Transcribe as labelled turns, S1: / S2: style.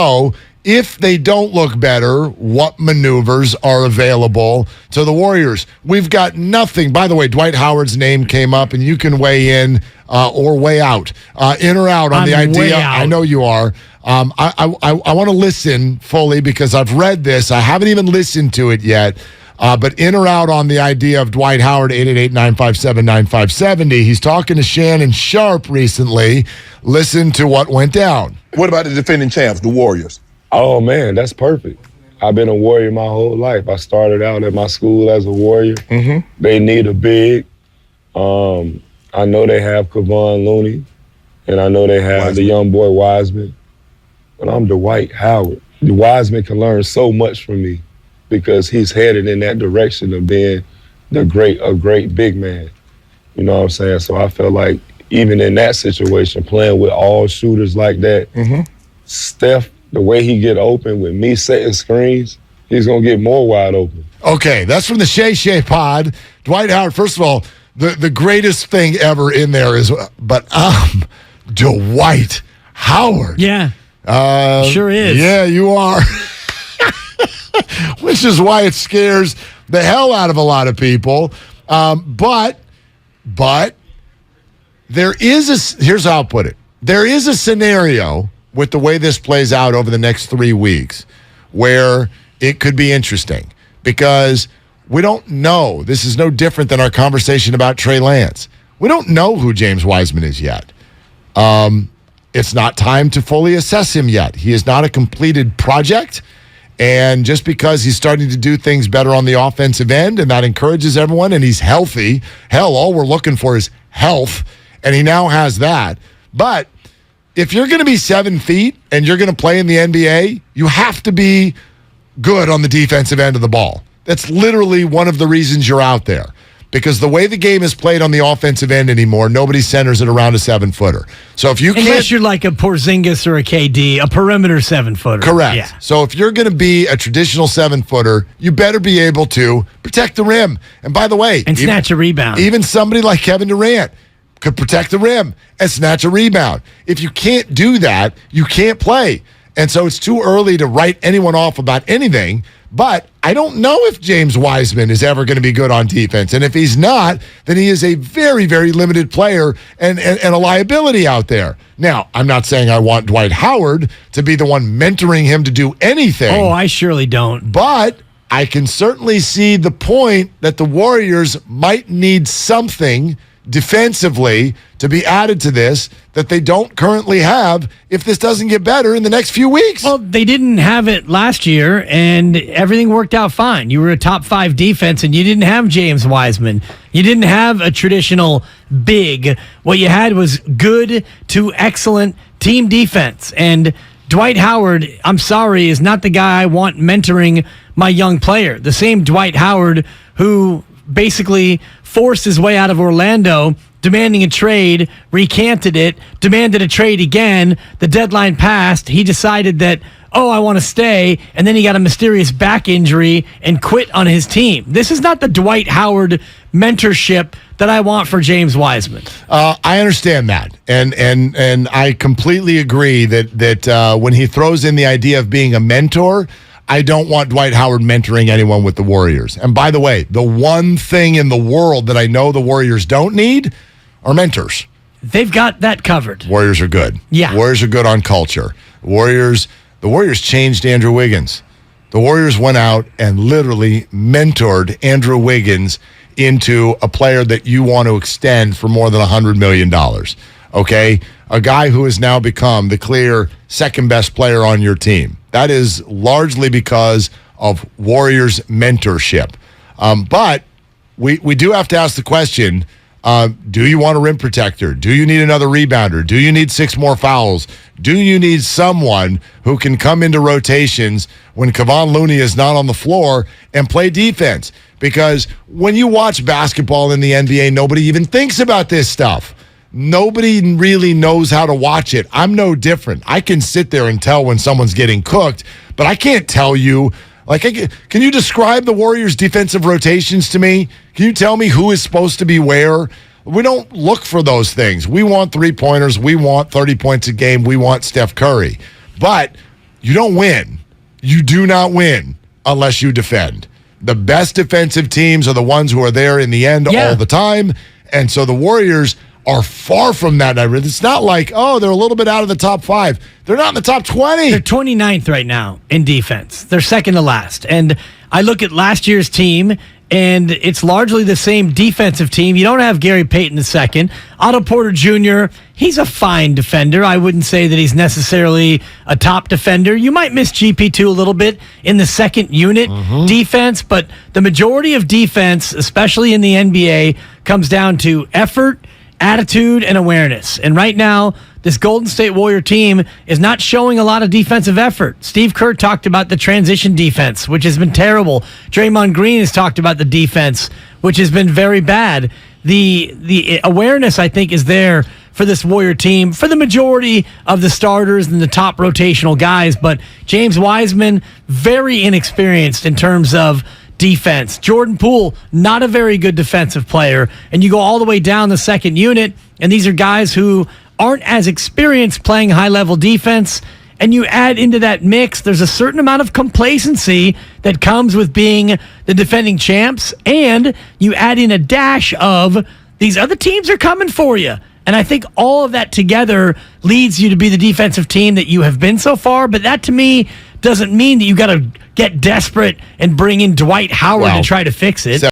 S1: So if they don't look better, what maneuvers are available to the Warriors? We've got nothing. By the way, Dwight Howard's name came up, and you can weigh in or weigh out, in or out on the idea. I know you are. I want to listen fully because I've read this. I haven't even listened to it yet. But in or out on the idea of Dwight Howard, 888-957-9570. He's talking to Shannon Sharp recently. Listen to what went down.
S2: What about the defending champs, the Warriors?
S3: Oh, man, that's perfect. I've been a Warrior my whole life. I started out at my school as a Warrior. Mm-hmm. They need a big. I know they have Kevon Looney, and I know they have the young boy Wiseman. But I'm Dwight Howard. Wiseman can learn so much from me because he's headed in that direction of being a great big man. You know what I'm saying? So I felt like even in that situation, playing with all shooters like that, Steph, the way he get open with me setting screens, he's going to get more wide open.
S1: Okay, that's from the Shay Shay pod. Dwight Howard, first of all, the greatest thing ever in there is, but Dwight Howard.
S4: Yeah, sure is.
S1: Yeah, you are. Which is why it scares the hell out of a lot of people. But there is here's how I'll put it. There is a scenario with the way this plays out over the next 3 weeks where it could be interesting because we don't know. This is no different than our conversation about Trey Lance. We don't know who James Wiseman is yet. It's not time to fully assess him yet. He is not a completed project. And just because he's starting to do things better on the offensive end, and that encourages everyone, and he's healthy, hell, all we're looking for is health, and he now has that. But if you're going to be 7 feet and you're going to play in the NBA, you have to be good on the defensive end of the ball. That's literally one of the reasons you're out there. Because the way the game is played on the offensive end anymore, nobody centers it around a 7-footer. So if you
S4: unless you're like a Porzingis or a KD, a perimeter 7-footer.
S1: Correct.
S4: Yeah.
S1: So if you're going to be a traditional 7-footer, you better be able to protect the rim. And by the way,
S4: and snatch a rebound.
S1: Even somebody like Kevin Durant could protect the rim and snatch a rebound. If you can't do that, you can't play. And so it's too early to write anyone off about anything. But I don't know if James Wiseman is ever going to be good on defense. And if he's not, then he is a very, very limited player and a liability out there. Now, I'm not saying I want Dwight Howard to be the one mentoring him to do anything.
S4: Oh, I surely don't.
S1: But I can certainly see the point that the Warriors might need something defensively to be added to this that they don't currently have if this doesn't get better in the next few weeks.
S4: Well, they didn't have it last year, and everything worked out fine. You were a top 5 defense, and you didn't have James Wiseman. You didn't have a traditional big. What you had was good to excellent team defense. And Dwight Howard, I'm sorry, is not the guy I want mentoring my young player. The same Dwight Howard who basically forced his way out of Orlando, demanding a trade, recanted it, demanded a trade again. The deadline passed. He decided that, I want to stay, and then he got a mysterious back injury and quit on his team. This is not the Dwight Howard mentorship that I want for James Wiseman.
S1: I understand that, and I completely agree that when he throws in the idea of being a mentor, I don't want Dwight Howard mentoring anyone with the Warriors. And by the way, the one thing in the world that I know the Warriors don't need are mentors.
S4: They've got that covered.
S1: Warriors are good.
S4: Yeah.
S1: Warriors are good on culture. The Warriors changed Andrew Wiggins. The Warriors went out and literally mentored Andrew Wiggins into a player that you want to extend for more than $100 million. Okay? A guy who has now become the clear second best player on your team. That is largely because of Warriors mentorship. But we do have to ask the question, do you want a rim protector? Do you need another rebounder? Do you need 6 more fouls? Do you need someone who can come into rotations when Kevon Looney is not on the floor and play defense? Because when you watch basketball in the NBA, nobody even thinks about this stuff. Nobody really knows how to watch it. I'm no different. I can sit there and tell when someone's getting cooked, but I can't tell you. Can you describe the Warriors' defensive rotations to me? Can you tell me who is supposed to be where? We don't look for those things. We want 3-pointers. We want 30 points a game. We want Steph Curry. But you don't win. You do not win unless you defend. The best defensive teams are the ones who are there in the end all the time. And so the Warriors are far from that. It's not like, oh, they're a little bit out of the top 5. They're not in the top 20.
S4: They're 29th right now in defense. They're second to last. And I look at last year's team, and it's largely the same defensive team. You don't have Gary Payton II. Otto Porter Jr., he's a fine defender. I wouldn't say that he's necessarily a top defender. You might miss GP2 a little bit in the second unit defense, but the majority of defense, especially in the NBA, comes down to effort, attitude, and awareness. And right now, this Golden State Warrior team is not showing a lot of defensive effort. Steve Kerr talked about the transition defense, which has been terrible. Draymond Green has talked about the defense, which has been very bad. The awareness, I think, is there for this Warrior team, for the majority of the starters and the top rotational guys. But James Wiseman, very inexperienced in terms of defense. Jordan Poole, not a very good defensive player. And you go all the way down the second unit, and these are guys who aren't as experienced playing high-level defense. And you add into that mix, there's a certain amount of complacency that comes with being the defending champs. And you add in a dash of these other teams are coming for you. And I think all of that together leads you to be the defensive team that you have been so far. But that, to me, doesn't mean that you got to get desperate and bring in Dwight Howard to try to fix it.